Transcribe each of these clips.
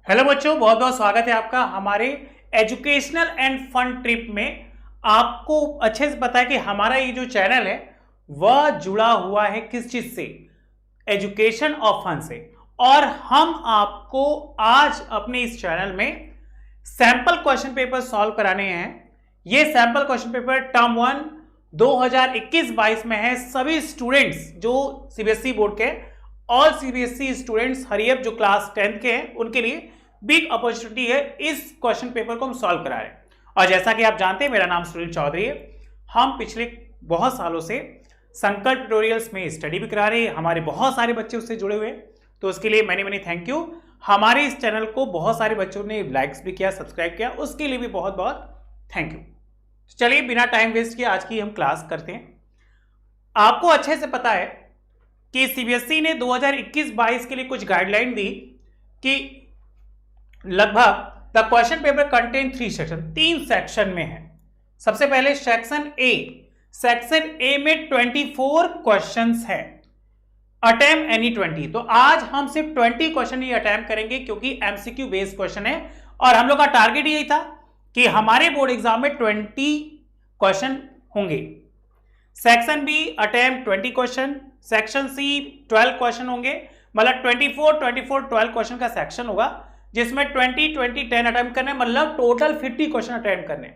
Hello बच्चों, बहुत बहुत स्वागत है आपका हमारे एजुकेशनल एंड फन ट्रिप में। आपको अच्छे से पता है कि हमारा ये जो चैनल है वह जुड़ा हुआ है किस चीज से? एजुकेशन और फन से। और हम आपको आज अपने इस चैनल में सैंपल क्वेश्चन पेपर सॉल्व कराने हैं। ये सैंपल क्वेश्चन पेपर टर्म 1 2021-22 में है। सभी स्टूडेंट्स जो सीबीएसई बोर्ड के, ऑल सीबीएसई स्टूडेंट्स हरियप जो क्लास 10th के हैं, उनके लिए बिग अपॉर्चुनिटी है। इस क्वेश्चन पेपर को हम सॉल्व करा रहे हैं। और जैसा कि आप जानते हैं, मेरा नाम सुनील चौधरी है। हम पिछले बहुत सालों से संकल्प ट्यूटोरियल्स में स्टडी भी करा रहे हैं। हमारे बहुत सारे बच्चे उससे जुड़े हुए हैं, तो उसके लिए मैनी मैनी थैंक यू। हमारे इस चैनल को बहुत सारे बच्चों ने लाइक्स भी किया, सब्सक्राइब किया, उसके लिए भी बहुत बहुत थैंक यू। चलिए बिना टाइम वेस्ट किए आज की हम क्लास करते हैं। आपको अच्छे से पता है कि सीबीएसई ने 2021-22 के लिए कुछ गाइडलाइन दी कि लगभग the question paper contain 3 section, 3 section में है। सबसे पहले सेक्शन ए में 24 क्वेश्चंस है। Attempt any 20। तो आज हम सिर्फ 20 क्वेश्चन ही अटेम्प्ट करेंगे क्योंकि एमसीक्यू बेस्ड क्वेश्चन है और हम लोग का टारगेट यही था कि हमारे बोर्ड एग्जाम में 20 क्वेश्चन होंगे। Section B attempt 20 question, section C 12 question होंगे, मतलब 12 क्वेश्चन का सेक्शन होगा जिसमें 20 अटेम्प्ट करने, मतलब टोटल 50 क्वेश्चन अटेम्प्ट करने।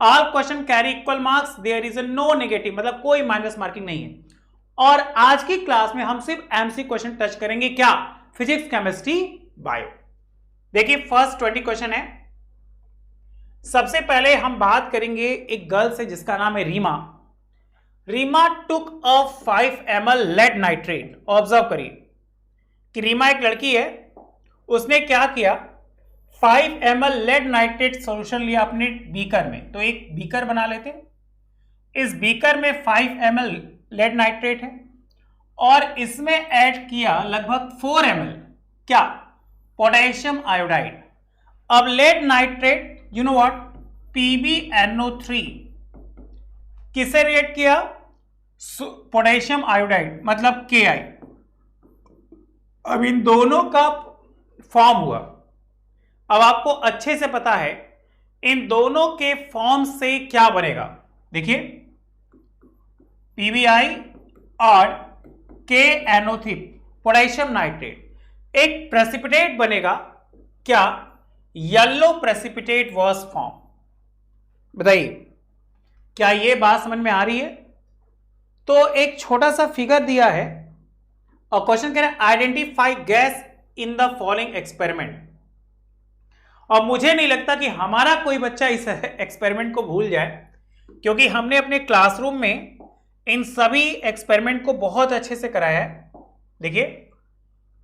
All question carry equal marks, there is no negative, मतलब कोई माइनस मार्किंग नहीं है। और आज की क्लास में हम सिर्फ एमसी क्वेश्चन टच करेंगे। क्या? Physics, chemistry, bio. देखिए फर्स्ट 20 क्वेश्चन है। सबसे पहले हम बात करेंगे एक गर्ल से जिसका नाम है रीमा। रीमा टुक अ 5 ml लेड नाइट्रेट। ऑब्जर्व करिए कि रीमा एक लड़की है, उसने क्या किया, 5 ml लेड नाइट्रेट सॉल्यूशन लिया अपने बीकर में। तो एक बीकर बना लेते हैं। इस बीकर में 5 ml लेड नाइट्रेट है और इसमें ऐड किया लगभग 4 ml क्या, पोटेशियम आयोडाइड। अब lead nitrate you know what, PbNO3 किसे रिएक्ट किया, पोटेशियम आयोडाइड मतलब Ki। अब इन दोनों का फॉर्म हुआ। अब आपको अच्छे से पता है इन दोनों के फॉर्म से क्या बनेगा। देखिए PbI और KNO3 पोटेशियम नाइट्रेट एक प्रेसिपिटेट बनेगा। क्या? Yellow precipitate was form. बताइए क्या ये बात समझ में आ रही है? तो एक छोटा सा फिगर दिया है और क्वेश्चन कह रहा है identify gas in the following experiment. और मुझे नहीं लगता कि हमारा कोई बच्चा इस एक्सपेरिमेंट को भूल जाए, क्योंकि हमने अपने क्लासरूम में इन सभी एक्सपेरिमेंट को बहुत अच्छे से कराया है। देखिए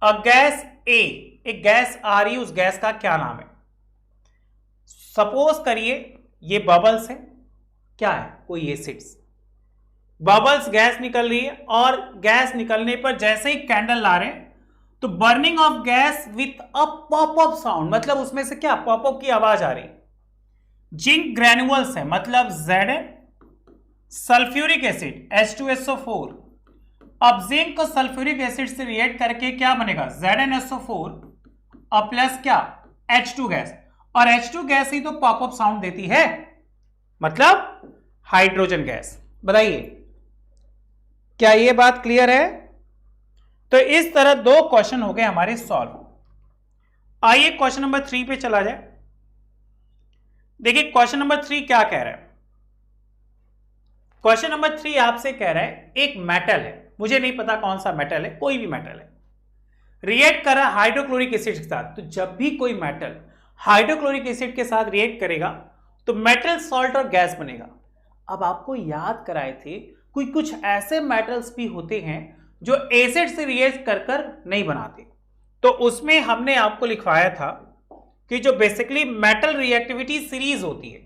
अ गैस ए, एक गैस आ रही है, उस गैस का क्या नाम है? सपोज करिए ये बबल्स है। क्या है? कोई एसिड्स। बबल्स गैस निकल रही है और गैस निकलने पर जैसे ही कैंडल ला रहे हैं तो burning of gas with a popup sound, मतलब उसमें से क्या, पॉपअप की आवाज आ रही। जिंक ग्रैन्युअल्स है मतलब Zn, सल्फ्यूरिक एसिड H2SO4। अब जिंक को सल्फ्यूरिक एसिड से रिएक्ट करके क्या बनेगा, ZnSO4 और प्लस क्या, H2 गैस। और H2 गैस ही तो पॉपअप साउंड देती है, मतलब हाइड्रोजन गैस। बताइए क्या ये बात क्लियर है? तो इस तरह 2 क्वेश्चन हो गए हमारे सॉल्व। आइए क्वेश्चन नंबर 3 पे चला जाए। देखिए क्वेश्चन नंबर 3 क्या कह रहा है। क्वेश्चन नंबर 3 आपसे कह रहा है एक मेटल है, मुझे नहीं पता कौन सा मेटल है, कोई भी मेटल है, रिएक्ट कर रहा है हाइड्रोक्लोरिक एसिड के साथ। तो जब भी कोई मेटल हाइड्रोक्लोरिक एसिड के साथ रिएक्ट करेगा तो मेटल, सॉल्ट और गैस बनेगा। अब आपको याद कराए थे कोई कुछ ऐसे मेटल्स भी होते हैं जो एसिड से रिएक्ट कर कर नहीं बनाते। तो उसमें हमने आपको लिखवाया था कि जो बेसिकली मेटल रिएक्टिविटी सीरीज होती है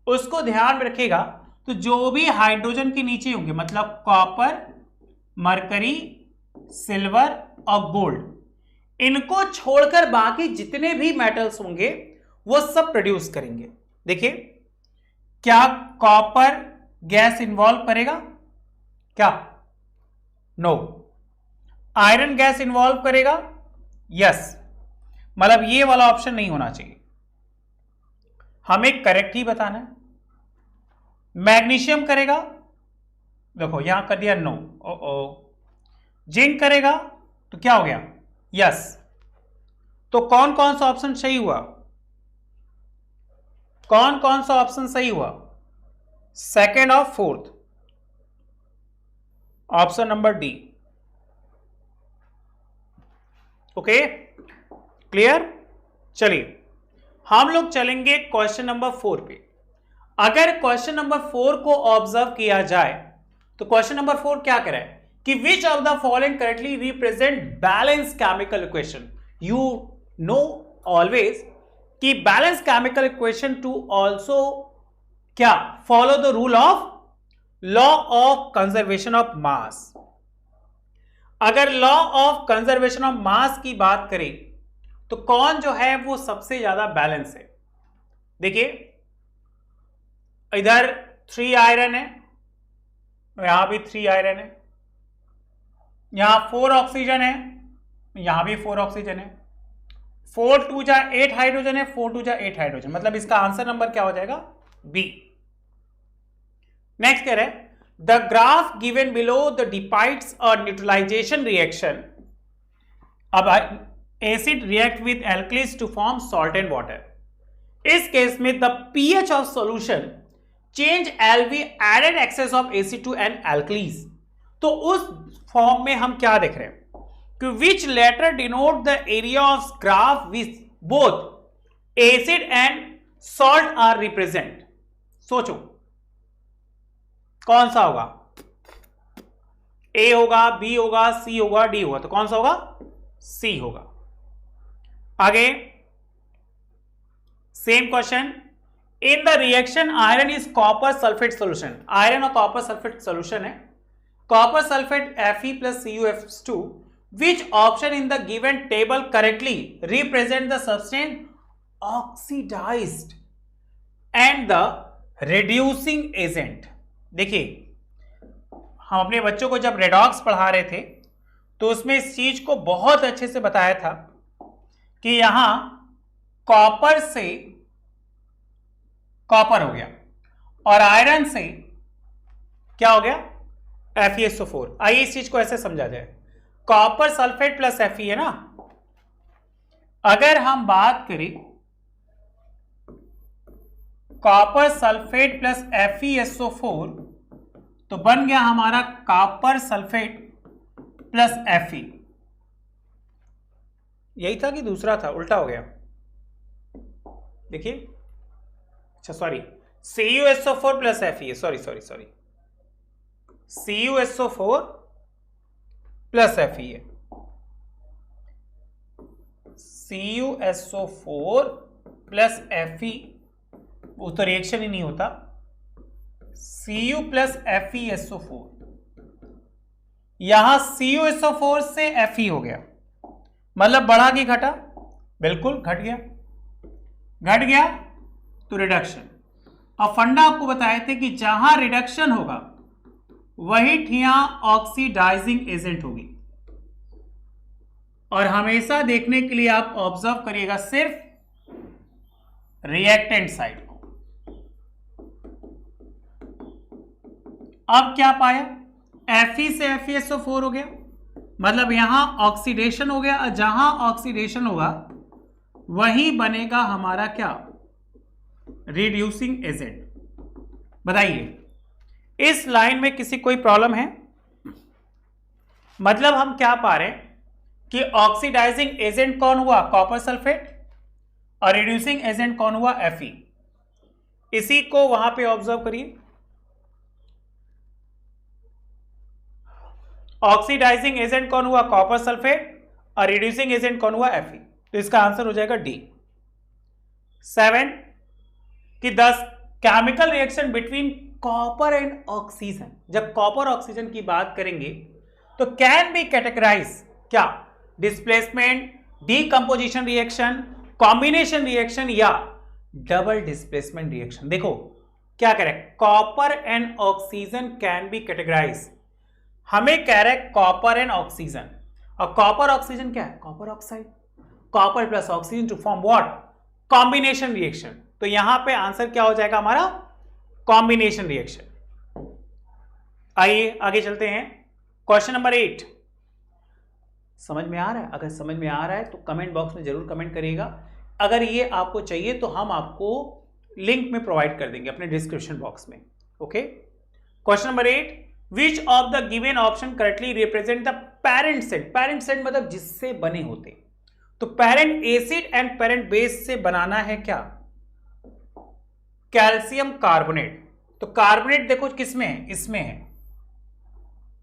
उसको ध्यान में रखेगा। तो जो भी हाइड्रोजन के नीचे होंगे, मतलब कॉपर, मरकरी, सिल्वर और गोल्ड, इनको छोड़कर बाकी जितने भी मेटल्स होंगे वो सब प्रोड्यूस करेंगे। देखिए क्या कॉपर गैस इन्वॉल्व करेगा? क्या? नो। आयरन गैस इन्वॉल्व करेगा? यस। मतलब ये वाला ऑप्शन नहीं होना चाहिए, हमें करेक्ट ही बताना है। मैग्नीशियम करेगा, देखो यहां कर दिया नो। जिंक करेगा तो क्या हो गया, यस। तो कौन कौन सा ऑप्शन सही हुआ, कौन कौन सा ऑप्शन सही हुआ, सेकेंड और fourth, option number D. Okay, clear. चलिए हम लोग चलेंगे क्वेश्चन नंबर 4 पे। अगर क्वेश्चन नंबर 4 को ऑब्जर्व किया जाए तो क्वेश्चन नंबर 4 क्या करे कि which of the following correctly represent balance chemical equation. You know always कि balance chemical equation to also क्या follow the rule of law of conservation of mass. अगर law of conservation of mass की बात करें तो कौन जो है वो सबसे ज्यादा बैलेंस है। देखिए इधर 3 आयरन है, यहां भी 3 आयरन है, यहां 4 ऑक्सीजन है, यहां भी 4 ऑक्सीजन है, 4 2 जा 8 हाइड्रोजन है, 4 2 जा 8 हाइड्रोजन, मतलब इसका आंसर नंबर क्या हो जाएगा, बी। नेक्स्ट कह रहे हैं the graph given below the depicts a neutralization reaction. अब acid react with alkalis to form salt and water. इस केस में the pH of solution change एलवी added excess of acid to an alkalis. तो उस फॉर्म में हम क्या देख रहे हैं कि which letter denote the area of graph which both acid and salt are represent. सोचो कौन सा होगा, ए होगा, बी होगा, सी होगा, डी होगा, तो कौन सा होगा, सी होगा। आगे same question, in the reaction iron is copper sulphate solution. Iron और कॉपर सल्फेट सोल्यूशन है, copper sulphate Fe plus CuS2, which option in the given table correctly represent the substance oxidized and the reducing agent। देखिए हम अपने बच्चों को जब redox पढ़ा रहे थे तो उसमें इस चीज को बहुत अच्छे से बताया था कि यहां कॉपर से कॉपर हो गया और आयरन से क्या हो गया, FeSO4। आइए इस चीज को ऐसे समझा जाए, कॉपर सल्फेट प्लस Fe है ना। अगर हम बात करें कॉपर सल्फेट प्लस FeSO4 तो बन गया हमारा कॉपर सल्फेट प्लस Fe। यही था कि दूसरा था, उल्टा हो गया, देखिए, अच्छा sorry, CuSO4 plus Fe, sorry sorry sorry, CuSO4 plus Fe है, CuSO4 प्लस Fe, वो तो रिएक्शन ही नहीं होता, Cu प्लस FeSO4, यहां CuSO4 से Fe हो गया, मतलब बढ़ा कि घटा, बिल्कुल घट गया, घट गया तो रिडक्शन। अब फंडा आपको बताए थे कि जहां रिडक्शन होगा वही ठिया ऑक्सीडाइजिंग एजेंट होगी। और हमेशा देखने के लिए आप ऑब्जर्व करिएगा सिर्फ रिएक्टेंट साइड को। अब क्या पाया, Fe से FeSO4 हो गया, मतलब यहां ऑक्सीडेशन हो गया, और जहां ऑक्सीडेशन होगा वही बनेगा हमारा क्या, रिड्यूसिंग एजेंट। बताइए इस लाइन में किसी कोई प्रॉब्लम है, मतलब हम क्या पा रहे हैं कि ऑक्सीडाइजिंग एजेंट कौन हुआ, कॉपर सल्फेट, और रिड्यूसिंग एजेंट कौन हुआ, Fe। इसी को वहां पे ऑब्जर्व करिए, ऑक्सीडाइजिंग एजेंट कौन हुआ, कॉपर सल्फेट, और रिड्यूसिंग एजेंट कौन हुआ, Fe। तो इसका आंसर हो जाएगा डी। 7 कि 10 chemical reaction between copper and oxygen. जब कॉपर ऑक्सीजन की बात करेंगे तो कैन बी कैटेगराइज क्या, displacement, decomposition reaction, combination reaction, या डबल डिस्प्लेसमेंट रिएक्शन। देखो क्या कह रहे हैं, copper and oxygen can be categorise, हमें कह रहे हैं कॉपर एंड ऑक्सीजन, और कॉपर ऑक्सीजन क्या है, copper oxide, copper plus oxygen to form what, combination reaction. तो यहां पे आंसर क्या हो जाएगा हमारा, कॉम्बिनेशन रिएक्शन। आइए आगे चलते हैं, क्वेश्चन नंबर 8। समझ में आ रहा है? अगर समझ में आ रहा है तो कमेंट बॉक्स में जरूर कमेंट करिएगा। अगर ये आपको चाहिए तो हम आपको लिंक में प्रोवाइड कर देंगे अपने डिस्क्रिप्शन बॉक्स में। Okay, question number 8, which of the given option correctly represent the parent set. Parent set मतलब जिससे बने होते, तो parent acid and parent base से बनाना है क्या, कैल्शियम कार्बोनेट। तो कार्बोनेट देखो किसमें है, इसमें है,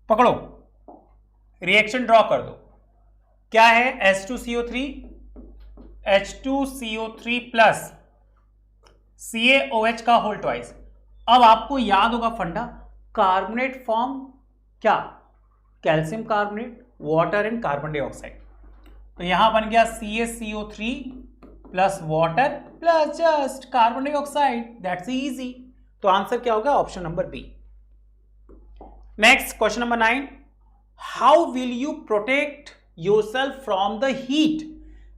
पकड़ो, रिएक्शन ड्रॉ कर दो। क्या है, H2CO3, H2CO3 प्लस CaOH का होल ट्वाइस। अब आपको याद होगा फंडा, कार्बोनेट फॉर्म क्या, calcium carbonate, water and carbon dioxide. तो यहां बन गया CaCO3 plus water plus just carbon dioxide, that's easy. तो आंसर क्या होगा, option number B. Next question number 9, how will you protect yourself from the heat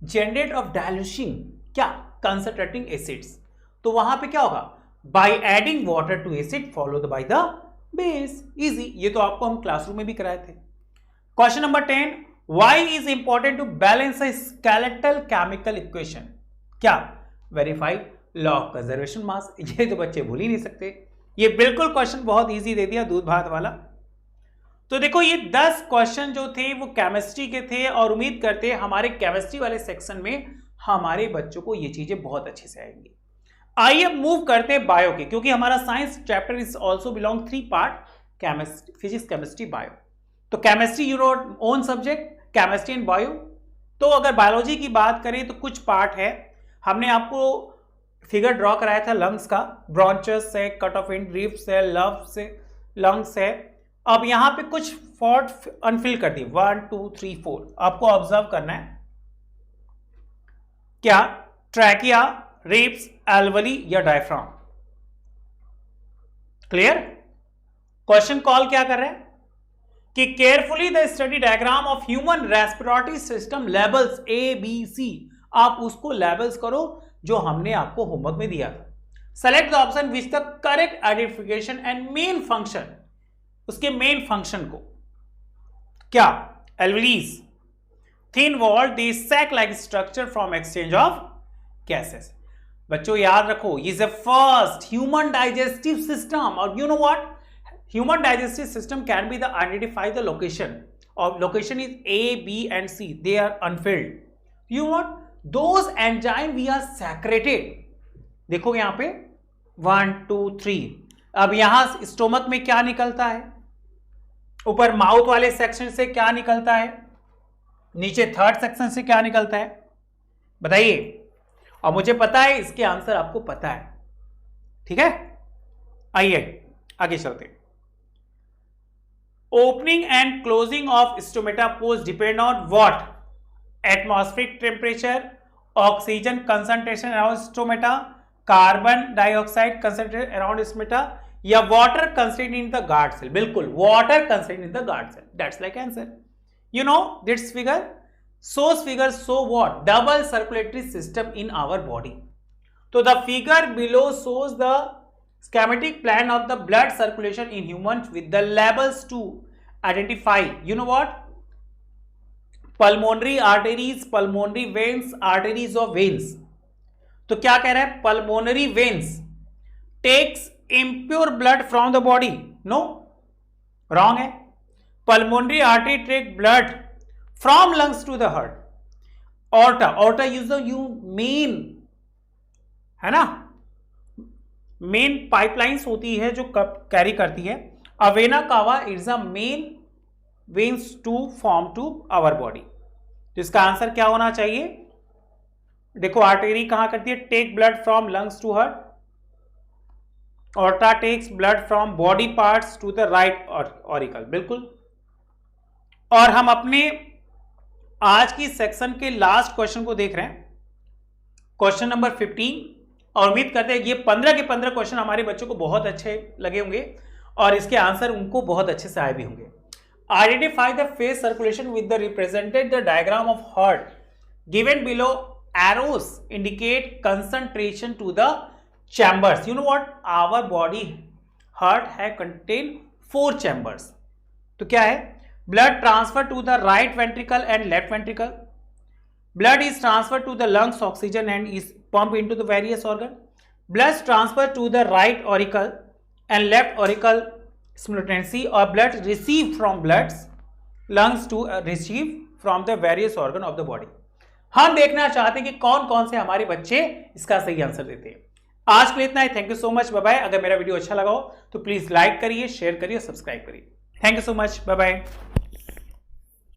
generate of dilution क्या, concentrating acids. तो वहां पे क्या होगा, by adding water to acid followed by the base. Easy, ये तो आपको हम क्लासरूम में भी कराए थे। Question number 10, why is important to balance a skeletal chemical equation क्या, verify law of conservation mass. ये तो बच्चे भूल ही नहीं सकते, ये बिल्कुल क्वेश्चन बहुत इजी दे दिया, दूध भात वाला। तो देखो ये 10 क्वेश्चन जो थे वो केमिस्ट्री के थे, और उम्मीद करते हैं हमारे केमिस्ट्री वाले सेक्शन में हमारे बच्चों को ये चीजें बहुत अच्छे से आएंगी। आइए मूव करते हैं बायो के, क्योंकि हमारा science chapter is also belong 3 part, chemistry, physics, chemistry, bio. तो chemistry you note own subject, chemistry and bio. तो अगर बायोलॉजी की बात करें तो कुछ पार्ट है, हमने आपको फिगर ड्रॉ कराया था लंग्स का, ब्रॉन्चस है, कट ऑफ इन ड्रिफ्ट है, लव से लंग्स है। अब यहां पे कुछ फॉर्ट अनफिल कर दी, 1 2 3 4, आपको ऑब्जर्व करना है क्या, ट्रैकिया, रिब्स, एल्वली या डायफ्राम। क्लियर? क्वेश्चन कॉल क्या कर रहे हैं कि carefully the study diagram of human respiratory system levels ABC, आप उसको लेवल्स करो जो हमने आपको होमवर्क में दिया था। Select the option which the correct identification and main function, उसके मेन फंक्शन को क्या, alveoli, thin walled the sac like structure from exchange of gases. बच्चों याद रखो, ये is the first human digestive system, और you know what, human digestive system can be the identify the location, or location is A, B and C, they are unfilled. You want those enzyme we are secreted, देखो यहां पे 1 2 3। अब यहां stomach में क्या निकलता है, ऊपर माउथ वाले सेक्शन से क्या निकलता है, नीचे थर्ड सेक्शन से क्या निकलता है, बताइए। और मुझे पता है इसके आंसर आपको पता है, ठीक है। आइए आगे चलते हैं। Opening and closing of stomata pores depend on what? Atmospheric temperature, oxygen concentration around stomata, carbon dioxide concentration around stomata, या water concentrated in the guard cell। बिल्कुल, water concentrated in the guard cell, that's like answer। You know this figure show what? Double circulatory system in our body। तो the figure below shows the schematic plan of the blood circulation in humans with the labels to identify, you know what, pulmonary arteries, pulmonary veins, arteries of veins। तो क्या कह रहा है, pulmonary veins takes impure blood from the body, no, wrong है। pulmonary artery take blood from lungs to the heart। aorta is the main, है ना, main pipelines होती है जो कैरी करती है। Vena cava is a main veins to form to our body. तो इसका आंसर क्या होना चाहिए, देखो आर्टेरी कहां करती है, take blood from lungs to heart, aorta takes blood from body parts to the right auricle, बिल्कुल। और हम अपने आज की सेक्शन के लास्ट क्वेश्चन को देख रहे हैं, क्वेश्चन नंबर 15, और उम्मीद करते हैं ये 15 के 15 क्वेश्चन हमारे बच्चों को बहुत अच्छे लगे होंगे और इसके आंसर उनको बहुत अच्छे से आए भी होंगे। Identify the face circulation with the represented the diagram of heart given below arrows indicate concentration to the chambers. You know what? Our body heart have contain 4 chambers. तो क्या है? Blood transfer to the right ventricle and left ventricle. Blood is transferred to the lungs oxygen and is pumped into the various organ. Blood transferred to the right auricle and left auricle simultaneously, or blood received from blood lungs to receive from the various organ of the body. हम देखना चाहते हैं कि कौन कौन से हमारे बच्चे इसका सही आंसर देते हैं। आज के लिए इतना ही। Thank you so much, bye bye. अगर मेरा वीडियो अच्छा लगा हो तो प्लीज लाइक करिए, शेयर करिए, सब्सक्राइब करिए। Thank you so much, bye bye.